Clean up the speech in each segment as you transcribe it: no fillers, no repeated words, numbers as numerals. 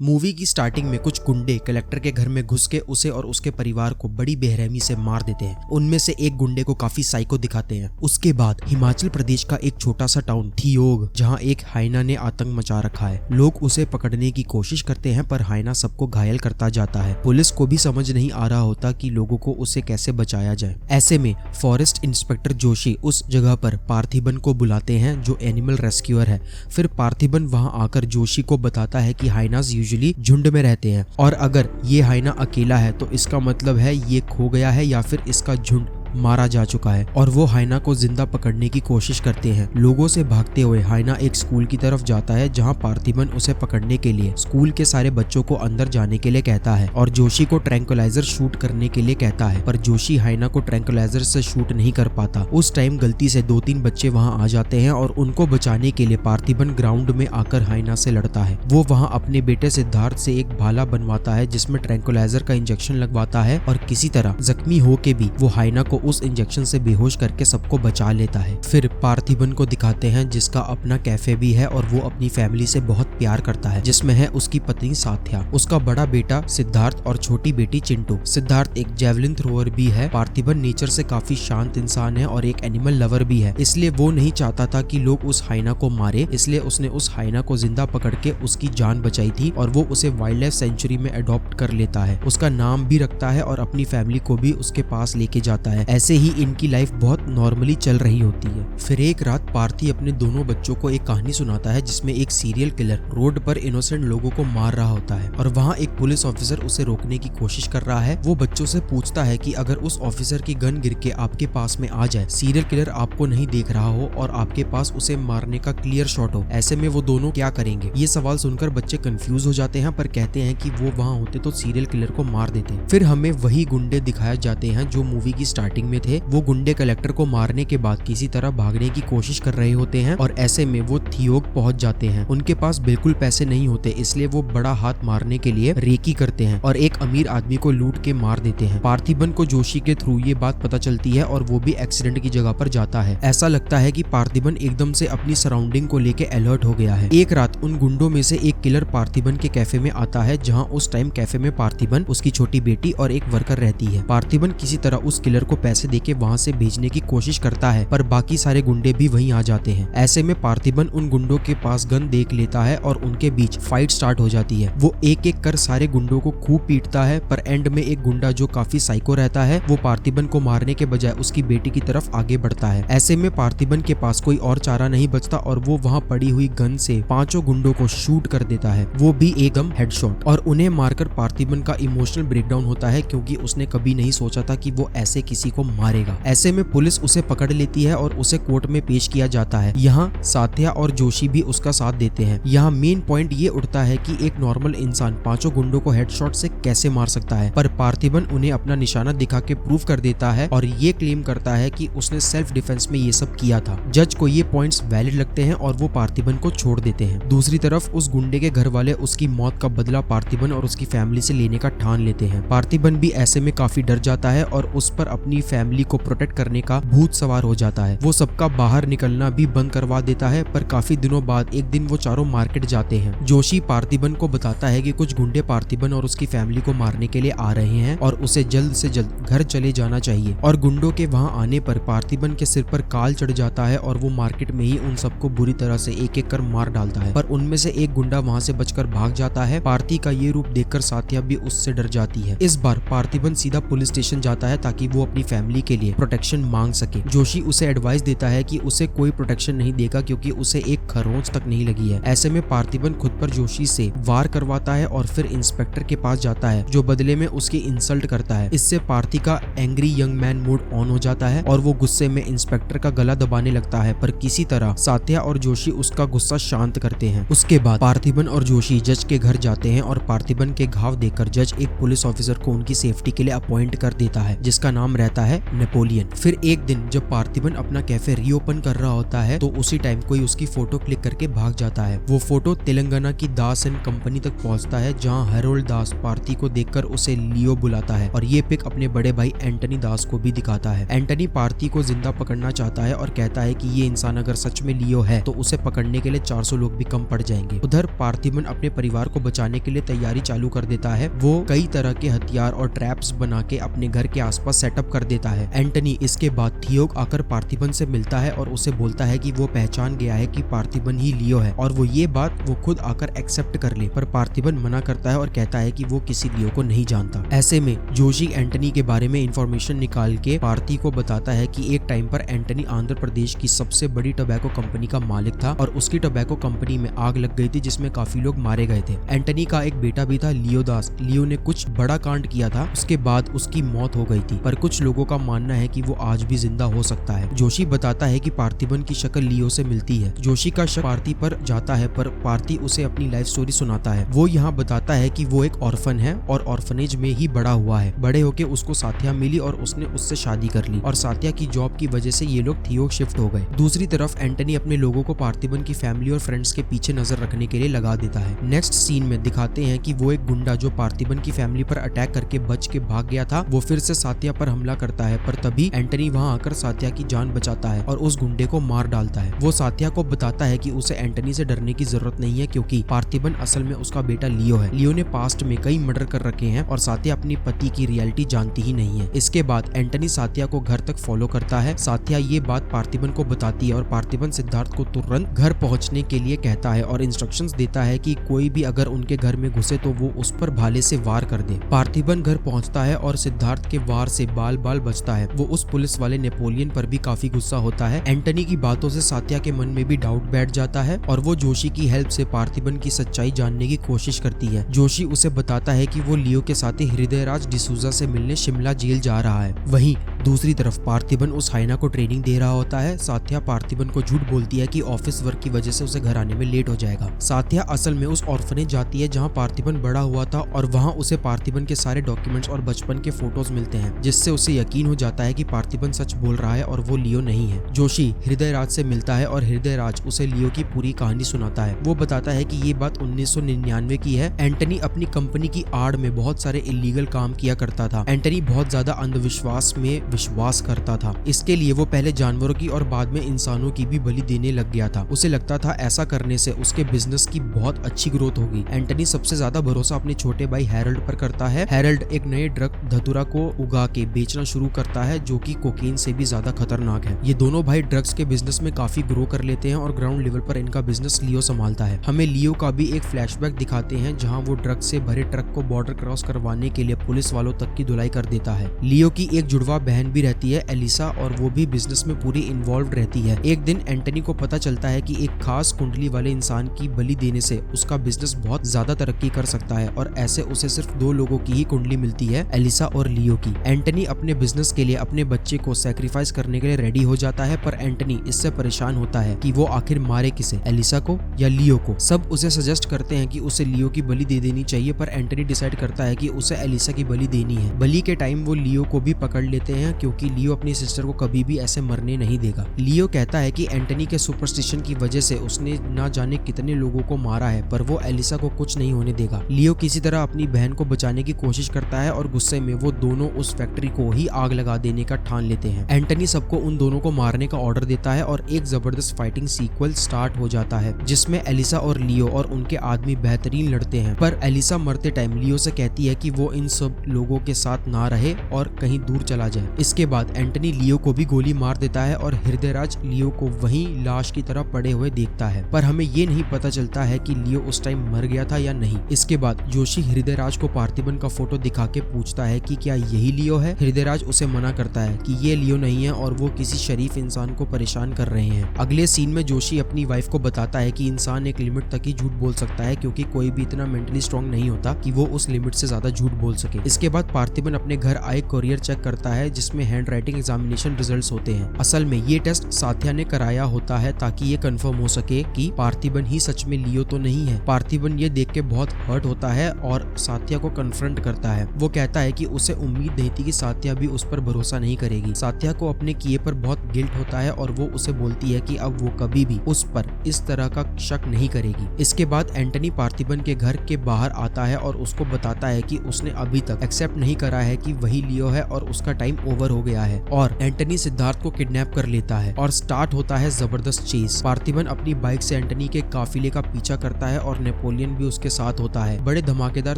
Movie की starting में कुछ गुंडे कलेक्टर के घर में घुस के उसे और उसके परिवार को बड़ी बेरहमी से मार देते हैं। उनमें से एक गुंडे को काफी साइको दिखाते हैं। उसके बाद हिमाचल प्रदेश का एक छोटा सा टाउन थियोग, जहां एक हाइना ने आतंक मचा रखा है। लोग उसे पकड़ने की कोशिश करते हैं पर हाइना सबको घायल करता जाता है। पुलिस को भी समझ नहीं आ रहा होता कि लोगों को उसे कैसे बचाया जाए। ऐसे में फॉरेस्ट इंस्पेक्टर जोशी उस जगह पर पार्थिबन को बुलाते हैं जो एनिमल रेस्क्यूअर है। फिर पार्थिबन वहां आकर जोशी को बताता है कि हाइनाज यूजुअली झुंड में रहते हैं और अगर ये हाइना अकेला है तो इसका मतलब है ये खो गया है या फिर इसका झुंड मारा जा चुका है और वो हाइना को जिंदा पकड़ने की कोशिश करते हैं। लोगों से भागते हुए हाइना एक स्कूल की तरफ जाता है जहां पार्थिबन उसे पकड़ने के लिए स्कूल के सारे बच्चों को अंदर जाने के लिए कहता है और जोशी को ट्रैंकुलाइजर शूट करने के लिए कहता है, पर जोशी हाइना को ट्रैंकुलाइजर से शूट नहीं कर पाता। उस टाइम गलती से 2-3 बच्चे वहां आ जाते हैं और उनको बचाने के लिए पार्थिबन ग्राउंड में आकर हाइना से लड़ता है। वो वहां अपने बेटे सिद्धार्थ से एक भाला बनवाता है जिसमें ट्रैंकुलाइजर का इंजेक्शन लगवाता है और किसी तरह जख्मी होके भी वो हाइना को उस इंजेक्शन से बेहोश करके सबको बचा लेता है। फिर पार्थिबन को दिखाते हैं जिसका अपना कैफे भी है और वो अपनी फैमिली से बहुत प्यार करता है, जिसमें है उसकी पत्नी साथ्या, उसका बड़ा बेटा सिद्धार्थ और छोटी बेटी चिंटू। सिद्धार्थ एक जेवलिन थ्रोअर भी है। पार्थिबन नेचर से काफी शांत इंसान है और एक एनिमल लवर भी है, इसलिए वो नहीं चाहता था कि लोग उस हाइना को मारे, इसलिए उसने उस हाइना को जिंदा पकड़ के उसकी जान बचाई थी और वो उसे वाइल्ड लाइफ सेंचुरी में अडॉप्ट कर लेता है। उसका नाम भी रखता है और अपनी फैमिली को भी उसके पास लेके जाता है। ऐसे ही इनकी लाइफ बहुत नॉर्मली चल रही होती है। फिर एक रात पार्थी अपने दोनों बच्चों को एक कहानी सुनाता है जिसमें एक सीरियल किलर रोड पर इनोसेंट लोगों को मार रहा होता है और वहाँ एक पुलिस ऑफिसर उसे रोकने की कोशिश कर रहा है। वो बच्चों से पूछता है कि अगर उस ऑफिसर की गन गिर के आपके पास में आ जाए, सीरियल किलर आपको नहीं देख रहा हो और आपके पास उसे मारने का क्लियर शॉट हो, ऐसे में वो दोनों क्या करेंगे? ये सवाल सुनकर बच्चे कंफ्यूज हो जाते हैं पर कहते हैं कि वो वहाँ होते तो सीरियल किलर को मार देते। फिर हमें वही गुंडे दिखाए जाते हैं जो मूवी की स्टार्टिंग में थे। वो गुंडे कलेक्टर को मारने के बाद किसी तरह भागने की कोशिश कर रहे होते हैं और ऐसे में वो थियोग पहुंच जाते हैं। उनके पास बिल्कुल पैसे नहीं होते, इसलिए वो बड़ा हाथ मारने के लिए रेकी करते हैं और एक अमीर आदमी को लूट के मार देते हैं। पार्थिबन को जोशी के थ्रू ये बात पता चलती है और वो भी एक्सीडेंट की जगह पर जाता है। ऐसा लगता है कि पार्थिबन एकदम से अपनी सराउंडिंग को लेके अलर्ट हो गया है। एक रात उन गुंडों में से एक किलर पार्थिबन के कैफे में आता है जहाँ उस टाइम कैफे में पार्थिबन, उसकी छोटी बेटी और एक वर्कर रहती है। पार्थिबन किसी तरह उस किलर को पैसे देके वहाँ से भेजने की कोशिश करता है पर बाकी सारे गुंडे भी वहीं आ जाते हैं। ऐसे में पार्थिबन उन गुंडों के पास गन देख लेता है और उनके बीच फाइट स्टार्ट हो जाती है। वो एक एक कर सारे गुंडों को खूब पीटता है पर एंड में एक गुंडा जो काफी साइको रहता है वो पार्थिबन को मारने के बजाय उसकी बेटी की तरफ आगे बढ़ता है। ऐसे में पार्थिबन के पास कोई और चारा नहीं बचता और वो वहाँ पड़ी हुई गन से 5 गुंडों को शूट कर देता है, वो भी एकदम हेडशॉट, और उन्हें मारकर पार्थिबन का इमोशनल ब्रेकडाउन होता है क्योंकि उसने कभी नहीं सोचा था कि वो ऐसे किसी को मारेगा। ऐसे में पुलिस उसे पकड़ लेती है और उसे कोर्ट में पेश किया जाता है। यहाँ साथ्या और जोशी भी उसका साथ देते हैं। यहाँ मेन पॉइंट ये उठता है कि एक नॉर्मल इंसान 5 गुंडों को हेडशॉट से कैसे मार सकता है, पर पार्थिबन उन्हें अपना निशाना दिखा के प्रूफ कर देता है और ये क्लेम करता है कि उसने सेल्फ डिफेंस में ये सब किया था। जज को ये पॉइंट्स वैलिड लगते हैं और वो पार्थिबन को छोड़ देते हैं। दूसरी तरफ उस गुंडे के घर वाले उसकी मौत का बदला पार्थिबन और उसकी फैमिली से लेने का ठान लेते हैं। पार्थिबन भी ऐसे में काफी डर जाता है और उस पर अपनी फैमिली को प्रोटेक्ट करने का भूत सवार हो जाता है। वो सबका बाहर निकलना भी बंद करवा देता है पर काफी दिनों बाद एक दिन वो चारों मार्केट जाते हैं। जोशी पार्थिबन को बताता है कि कुछ गुंडे पार्थिबन और उसकी फैमिली को मारने के लिए आ रहे हैं और उसे जल्द से जल्द घर चले जाना चाहिए, और गुंडों के वहां आने पर पार्थिबन के सिर पर काल चढ़ जाता है और वो मार्केट में ही उन सबको बुरी तरह से एक एक कर मार डालता है, पर उनमें से एक गुंडा वहां से बचकर भाग जाता है। पार्थी का ये रूप देखकर साथ्या भी उससे डर जाती है। इस बार पार्थिबन सीधा पुलिस स्टेशन जाता है ताकि वो अपनी फैमिली के लिए प्रोटेक्शन मांग सके। जोशी उसे एडवाइस देता है कि उसे कोई प्रोटेक्शन नहीं देगा क्योंकि उसे एक खरोंच तक नहीं लगी है। ऐसे में पार्थिबन खुद पर जोशी से वार करवाता है और फिर इंस्पेक्टर के पास जाता है जो बदले में उसकी इंसल्ट करता है। इससे पार्थी का angry young man mood on हो जाता है और वो गुस्से में इंस्पेक्टर का गला दबाने लगता है, पर किसी तरह साथ्या और जोशी उसका गुस्सा शांत करते हैं। उसके बाद पार्थिबन और जोशी जज के घर जाते हैं और पार्थिबन के घाव देखकर जज एक पुलिस ऑफिसर को उनकी सेफ्टी के लिए अपॉइंट कर देता है जिसका नाम रहता है नेपोलियन। फिर एक दिन जब पार्थिबन अपना कैफे रीओपन कर रहा होता है तो उसी टाइम कोई उसकी फोटो क्लिक करके भाग जाता है। वो फोटो तेलंगाना की दास एंड कंपनी तक पहुंचता है, जहां हेरोल्ड दास पार्थी को देखकर उसे लियो बुलाता है और ये पिक अपने बड़े भाई एंटनी दास को भी दिखाता है। एंटनी पार्थी को जिंदा पकड़ना चाहता है और कहता है कि ये इंसान अगर सच में लियो है तो उसे पकड़ने के लिए 400 लोग भी कम पड़ जाएंगे। उधर पार्थिबन अपने परिवार को बचाने के लिए तैयारी चालू कर देता है। वो कई तरह के हथियार और ट्रैप्स बना के अपने घर के आसपास सेटअप कर देता है। एंटनी इसके बाद थियोग आकर पार्थिबन से मिलता है और उसे बोलता है कि वो पहचान गया है कि पार्थिबन ही लियो है और वो ये बात वो खुद आकर एक्सेप्ट कर ले, पर पार्थिबन मना करता है और कहता है कि वो किसी लियो को नहीं जानता। ऐसे में जोशी एंटनी के बारे में इंफॉर्मेशन निकाल के पार्थी को बताता है कि एक टाइम पर एंटनी आंध्र प्रदेश की सबसे बड़ी टोबैको कंपनी का मालिक था और उसकी टोबैको कंपनी में आग लग गई थी जिसमें काफी लोग मारे गए थे। एंटनी का एक बेटा भी था लियो दास। लियो ने कुछ बड़ा कांड किया था, उसके बाद उसकी मौत हो गई थी, पर कुछ लोगों का मानना है कि वो आज भी जिंदा हो सकता है। जोशी बताता है कि पार्थिबन की शक्ल लियो से मिलती है। जोशी का शक पार्थी पर जाता है, पर पार्थी उसे अपनी लाइफ स्टोरी सुनाता है। वो यहाँ बताता है कि वो एक ऑर्फन है और ऑर्फनेज में ही बड़ा हुआ है। बड़े होके उसको साथिया मिली और उसने उससे शादी कर ली और साथिया की जॉब की वजह से ये लोग थियोग शिफ्ट हो गए। दूसरी तरफ एंटनी अपने लोगों को पार्थिबन की फैमिली और फ्रेंड्स के पीछे नजर रखने के लिए लगा देता है। नेक्स्ट सीन में दिखाते हैं कि वो एक गुंडा जो पार्थिबन की फैमिली पर अटैक करके बच के भाग गया था, वो फिर से साथिया पर हमला करता है, पर तभी एंटनी वहां आकर साथिया की जान बचाता है और उस गुंडे को मार डालता है। वो साथिया को बताता है कि उसे एंटनी से डरने की जरूरत नहीं है क्योंकि पार्थिबन असल में उसका बेटा लियो है। लियो ने पास्ट में कई मर्डर कर रखे हैं और साथिया अपनी पति की रियलिटी जानती ही नहीं है। इसके बाद एंटनी साथिया को घर तक फॉलो करता है। साथिया ये बात पार्थिबन को बताती है और पार्थिबन सिद्धार्थ को तुरंत घर पहुंचने के लिए कहता है और इंस्ट्रक्शंस देता है कि कोई भी अगर उनके घर में घुसे तो वो उस पर भाले से वार कर दे। पार्थिबन घर पहुंचता है और सिद्धार्थ के वार से बाल बाल बचता है। वो उस पुलिस वाले नेपोलियन पर भी काफी गुस्सा होता है। एंटनी की बातों से साथिया के मन में भी डाउट बैठ जाता है और वो जोशी की हेल्प से पार्थिबन की सच्चाई जानने की कोशिश करती है। जोशी उसे बताता है कि वो लियो के साथ हृदयराज डिसूजा से मिलने शिमला जेल जा रहा है। वहीं दूसरी तरफ पार्थिबन उस हाइना को ट्रेनिंग दे रहा होता है। साथिया पार्थिबन को झूठ बोलती है कि ऑफिस वर्क की वजह से उसे घर आने में लेट हो जाएगा। साथिया असल में उस ऑर्फनेज जाती है जहां पार्थिबन बड़ा हुआ था और वहां उसे पार्थिबन के सारे डॉक्यूमेंट्स और बचपन के फोटोज मिलते हैं, जिससे उसे यकीन हो जाता है कि पार्थिबन सच बोल रहा है और वो लियो नहीं है। जोशी हृदयराज से मिलता है और हृदयराज उसे लियो की पूरी कहानी सुनाता है। वो बताता है कि ये बात 1999 की है। एंटनी अपनी कंपनी की आड़ में बहुत सारे इलीगल काम किया करता था। एंटनी बहुत ज्यादा अंधविश्वास में विश्वास करता था, इसके लिए वो पहले जानवरों की और बाद में इंसानों की भी बलि देने लग गया था। उसे लगता था ऐसा करने से उसके बिजनेस की बहुत अच्छी ग्रोथ होगी। एंटनी सबसे ज्यादा भरोसा अपने छोटे भाई हैरोल्ड पर करता है। हैरोल्ड एक नए ड्रग धतूरा को उगा के बेचना शुरू करता है जो कि कोकीन से भी ज्यादा खतरनाक है। ये दोनों भाई ड्रग्स के बिजनेस में काफी ग्रो कर लेते हैं और ग्राउंड लेवल पर इनका बिजनेस लियो संभालता है। हमें लियो का भी एक फ्लैशबैक दिखाते हैं जहां वो ड्रग्स से भरे ट्रक को बॉर्डर क्रॉस करवाने के लिए पुलिस वालों तक की धुलाई कर देता है। लियो की एक जुड़वा बहन भी रहती है एलिसा, और वो भी बिजनेस में पूरी इन्वॉल्व रहती है। एक दिन एंटनी को पता चलता है कि एक खास कुंडली वाले इंसान की बलि देने से उसका बिजनेस बहुत ज्यादा तरक्की कर सकता है और ऐसे उसे सिर्फ 2 लोगों की ही कुंडली मिलती है, एलिसा और लियो की। एंटनी अपने बिजनेस के लिए अपने बच्चे को सैक्रिफाइस करने के लिए रेडी हो जाता है, पर एंटनी इससे परेशान होता है कि वो आखिर मारे किसे, एलिसा को या लियो को। सब उसे सजेस्ट करते हैं कि उसे लियो की बलि दे देनी चाहिए, पर एंटनी डिसाइड करता है कि उसे एलिसा की बलि देनी है। बलि के टाइम वो लियो को भी पकड़ लेते हैं क्योंकि लियो अपनी सिस्टर को कभी भी ऐसे मरने नहीं देगा। लियो कहता है कि एंटनी के सुपरस्टिशन की वजह से उसने ना जाने कितने लोगों को मारा है, पर वो एलिसा को कुछ नहीं होने देगा। लियो किसी तरह अपनी बहन को बचाने की कोशिश करता है और गुस्से में वो दोनों उस फैक्ट्री को ही आग लगा देने का ठान लेते हैं। एंटनी सबको उन दोनों को मारने का ऑर्डर देता है और एक जबरदस्त फाइटिंग सीक्वल स्टार्ट हो जाता है जिसमें एलिसा और लियो और उनके आदमी बेहतरीन लड़ते हैं, पर एलिसा मरते टाइम लियो से कहती है कि वो इन सब लोगों के साथ ना रहे और कहीं दूर चला जाए। इसके बाद एंटनी लियो को भी गोली मार देता है और हृदयराज लियो को वहीं लाश की तरह पड़े हुए देखता है, पर हमें ये नहीं पता चलता है कि लियो उस टाइम मर गया था या नहीं। इसके बाद जोशी हृदयराज को पार्थिबन का फोटो दिखा के पूछता है कि क्या यही लियो है। हृदयराज उसे मना करता है कि ये लियो नहीं है और वो किसी शरीफ इंसान को परेशान कर रहे हैं। अगले सीन में जोशी अपनी वाइफ को बताता है कि इंसान एक लिमिट तक ही झूठ बोल सकता है क्योंकि कोई भी इतना मेंटली स्ट्रांग नहीं होता कि वो उस लिमिट से ज्यादा झूठ बोल सके। इसके बाद पार्थिबन अपने घर आए कोरियर चेक करता है जिसमें हैंड राइटिंग एग्जामिनेशन रिजल्ट्स होते हैं। असल में ये टेस्ट साथिया ने कराया होता है ताकि ये कंफर्म हो सके कि पार्थिबन ही सच में लियो तो नहीं है। पार्थिबन ये देख के बहुत हर्ट होता है और साथिया को कन्फ्रंट करता है। वो कहता है कि उसे उम्मीद नहीं थी कि साथिया भी उस पर भरोसा नहीं करेगी। साथिया को अपने किए पर बहुत गिल्ट होता है और वो उसे बोलती है कि अब वो कभी भी उस पर इस तरह का शक नहीं करेगी। इसके बाद एंटनी पार्थिबन के घर के बाहर आता है और उसको बताता है कि उसने अभी तक एक्सेप्ट नहीं करा है कि वही लियो है और उसका टाइम ओवर हो गया है। और एंटनी सिद्धार्थ को किडनैप कर लेता है और स्टार्ट होता है जबरदस्त चेस। पार्थिबन अपनी बाइक से एंटनी के काफिले का पीछा करता है और नेपोलियन भी उसके साथ होता है। बड़े धमाकेदार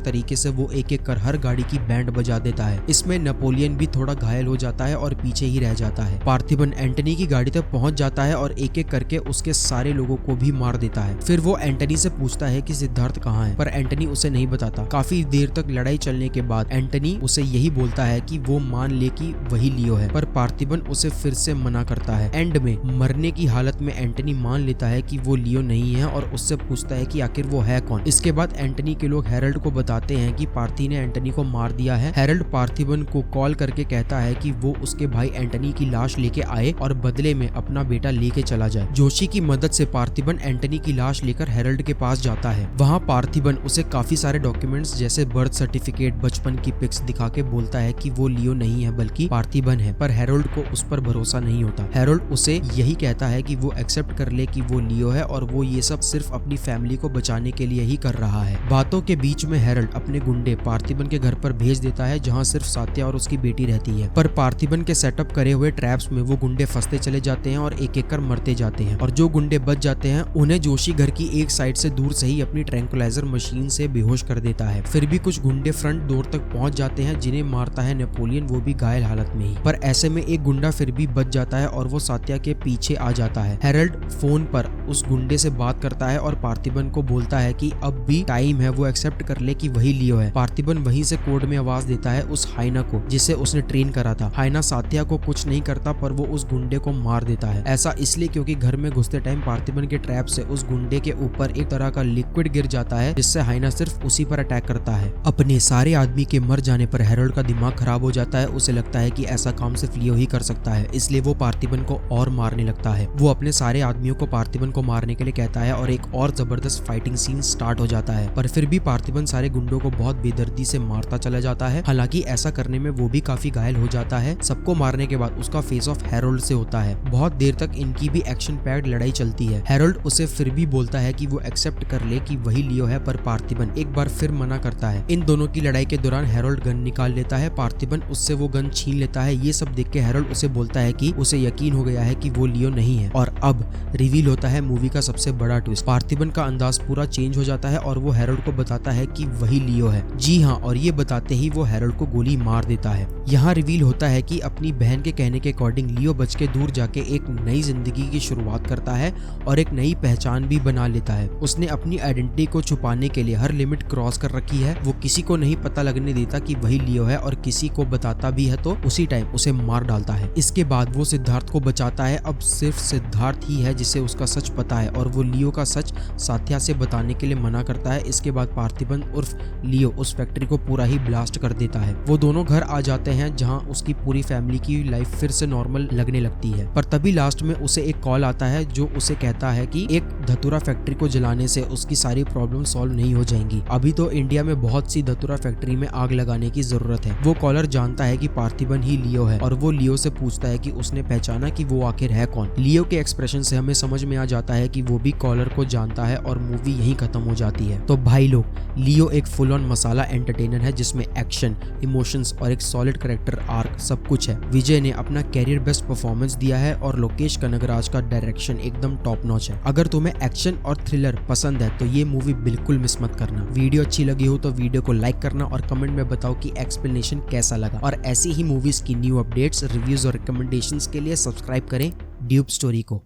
तरीके से वो एक एक कर हर गाड़ी की बैंड बजा देता है। इसमें नेपोलियन भी थोड़ा घायल हो जाता है और पीछे ही रह जाता है। पार्थिबन एंटनी की गाड़ी तक पहुंच जाता है और एक एक करके उसके सारे लोगों को भी मार देता है। फिर वो एंटनी से पूछता है कि सिद्धार्थ कहाँ है, पर एंटनी उसे नहीं बताता। काफी देर तक लड़ाई चलने के बाद एंटनी उसे यही बोलता है कि वो मान ले कि वही लियो है, पर पार्थिबन उसे फिर से मना करता है। एंड में मरने की हालत में एंटनी मान लेता है कि वो लियो नहीं है और उससे पूछता है कि आखिर वो है कौन। इसके बाद एंटनी के लोग हेरल्ड को बताते हैं कि पार्थी ने एंटनी को मार दिया है। हेरल्ड पार्थिबन को कॉल करके कहता है कि वो उसके भाई एंटनी की लाश लेके आए और बदले में अपना बेटा लेके चला जाए। जोशी की मदद से पार्थिबन एंटनी की लाश लेकर हेरल्ड के पास जाता है। वहाँ पार्थिबन उसे काफी सारे डॉक्यूमेंट्स जैसे बर्थ सर्टिफिकेट, बचपन की पिक्स दिखा के बोलता है कि वो लियो नहीं है बल्कि पार्थिबन है, पर हेरोल्ड को उस पर भरोसा नहीं होता। हेरोल्ड उसे यही कहता है कि वो एक्सेप्ट कर ले कि वो लियो है और वो ये सब सिर्फ अपनी फैमिली को बचाने के लिए ही कर रहा है। बातों के बीच में हेरोल्ड अपने गुंडे पार्थिबन के घर पर भेज देता है जहाँ सिर्फ सात्या और उसकी बेटी रहती है, पर पार्थिबन के सेटअप करे हुए ट्रैप्स में वो गुंडे फंसते चले जाते हैं और एक एक कर मरते जाते हैं। और जो गुंडे बच जाते हैं उन्हें जोशी घर की एक साइड से दूर से ही अपनी ट्रैंकुलाइजर मशीन से बेहोश कर देता है। फिर भी कुछ गुंडे फ्रंट डोर तक पहुंच जाते हैं जिन्हें मारता है नेपोलियन, वो भी घायल हालत में ही। पर ऐसे में एक गुंडा फिर भी बच जाता है और वो सात्या के पीछे आ जाता है। हेरल्ड फोन पर उस गुंडे से बात करता है और पार्थिबन को बोलता है कि अब भी टाइम है, वो एक्सेप्ट कर ले कि वही लियो है। पार्थिबन वहीं से कोड में आवाज देता है उस हाइना को जिसे उसने ट्रेन करा था। हाइना सात्या को कुछ नहीं करता पर वो उस गुंडे को मार देता है। ऐसा इसलिए क्योंकि घर में घुसते टाइम पार्थिबन के ट्रैप से उस गुंडे के ऊपर एक तरह का लिक्विड गिर जाता है जिससे हाइना सिर्फ उसी पर अटैक करता है। अपने सारे आदमी के मर जाने पर हेरोल्ड का दिमाग खराब हो जाता है। उसे लगता है कि ऐसा काम सिर्फ लियो ही कर सकता है, इसलिए वो पार्थिबन को और मारने लगता है। वो अपने सारे आदमियों को पार्थिबन को मारने के लिए कहता है और एक और जबरदस्त फाइटिंग सीन स्टार्ट हो जाता है, पर फिर भी पार्थिबन सारे गुंडों को बहुत बेदर्दी से मारता चला जाता है। हालांकि ऐसा करने में वो भी काफी घायल हो जाता है। सबको मारने के बाद उसका फेस ऑफ हेरोल्ड से होता है। बहुत देर तक इनकी भी एक्शन पैक्ड लड़ाई चलती है। हेरोल्ड उसे फिर भी बोलता है कि वो एक्सेप्ट कर ले कि वही लियो है, पर पार्थिबन एक बार फिर मना करता है। इन दोनों की लड़ाई के दौरान हेरोल्ड गन निकाल लेता है। पार्थिबन उससे वो गन छीन लेता है। ये सब देख के हेरोल्ड उसे बोलता है कि उसे यकीन हो गया है कि वो लियो नहीं है। और अब रिवील होता है मूवी का सबसे बड़ा ट्विस्ट। पार्थिबन का अंदाज पूरा चेंज हो जाता है और वो हेरोल्ड को बताता है कि वही लियो है। जी हाँ, और ये बताते ही वो हेरोल्ड को गोली मार देता है। यहाँ रिवील होता है कि अपनी बहन के कहने के अकॉर्डिंग लियो बच के दूर जाके एक नई जिंदगी की शुरुआत करता है और एक नई पहचान भी बना लेता है। उसने अपनी आइडेंटिटी को छुपाने के लिए हर लिमिट क्रॉस कर रखी है। वो किसी को नहीं पता लगने देता कि वही लियो है और किसी को बताता भी है तो उसी टाइम उसे मार डालता है। इसके बाद वो सिद्धार्थ को बचाता है। अब सिर्फ सिद्धार्थ ही है जिसे उसका सच पता है और वो लियो का सच सात्या से बताने के लिए मना करता है। इसके बाद पार्थिबन उर्फ लियो उस फैक्ट्री को पूरा ही ब्लास्ट कर देता है। वो दोनों घर आ जाते हैं जहाँ उसकी पूरी फैमिली की लाइफ फिर से नॉर्मल लगने लगती है, पर तभी लास्ट में उसे एक कॉल आता है जो उसे कहता है कि एक धतूरा फैक्ट्री को जलाने से उसकी सारी प्रॉब्लम सॉल्व नहीं हो जाएंगी। अभी तो इंडिया में बहुत सी धतूरा फैक्ट्री में आग लगाने की जरूरत है। वो कॉलर जानता है कि पार्थिबन ही लियो है और वो लियो से पूछता है कि उसने पहचाना कि वो आखिर है कौन। लियो के एक्सप्रेशन से हमें समझ में आ जाता है कि वो भी कॉलर को जानता है और मूवी यहीं खत्म हो जाती है। तो भाई लोग, लियो एक फुल ऑन मसाला एंटरटेनर है जिसमें एक्शन, इमोशंस और एक सॉलिड कैरेक्टर आर्क सब कुछ है। विजय ने अपना कैरियर बेस्ट परफॉर्मेंस दिया है और लोकेश कनगराज का डायरेक्शन एकदम टॉप नॉच है। अगर तुम्हें एक्शन और थ्रिलर पसंद है तो ये मूवी बिल्कुल मिस मत करना। वीडियो अच्छी लगी हो तो वीडियो को लाइक करना और कमेंट में बताओ कि एक्सप्लेनेशन कैसा लगा। और ऐसी ही मूवीज की न्यू अपडेट्स, रिव्यूज और रिकमेंडेशंस के लिए सब्सक्राइब करें ड्यूब स्टोरी को।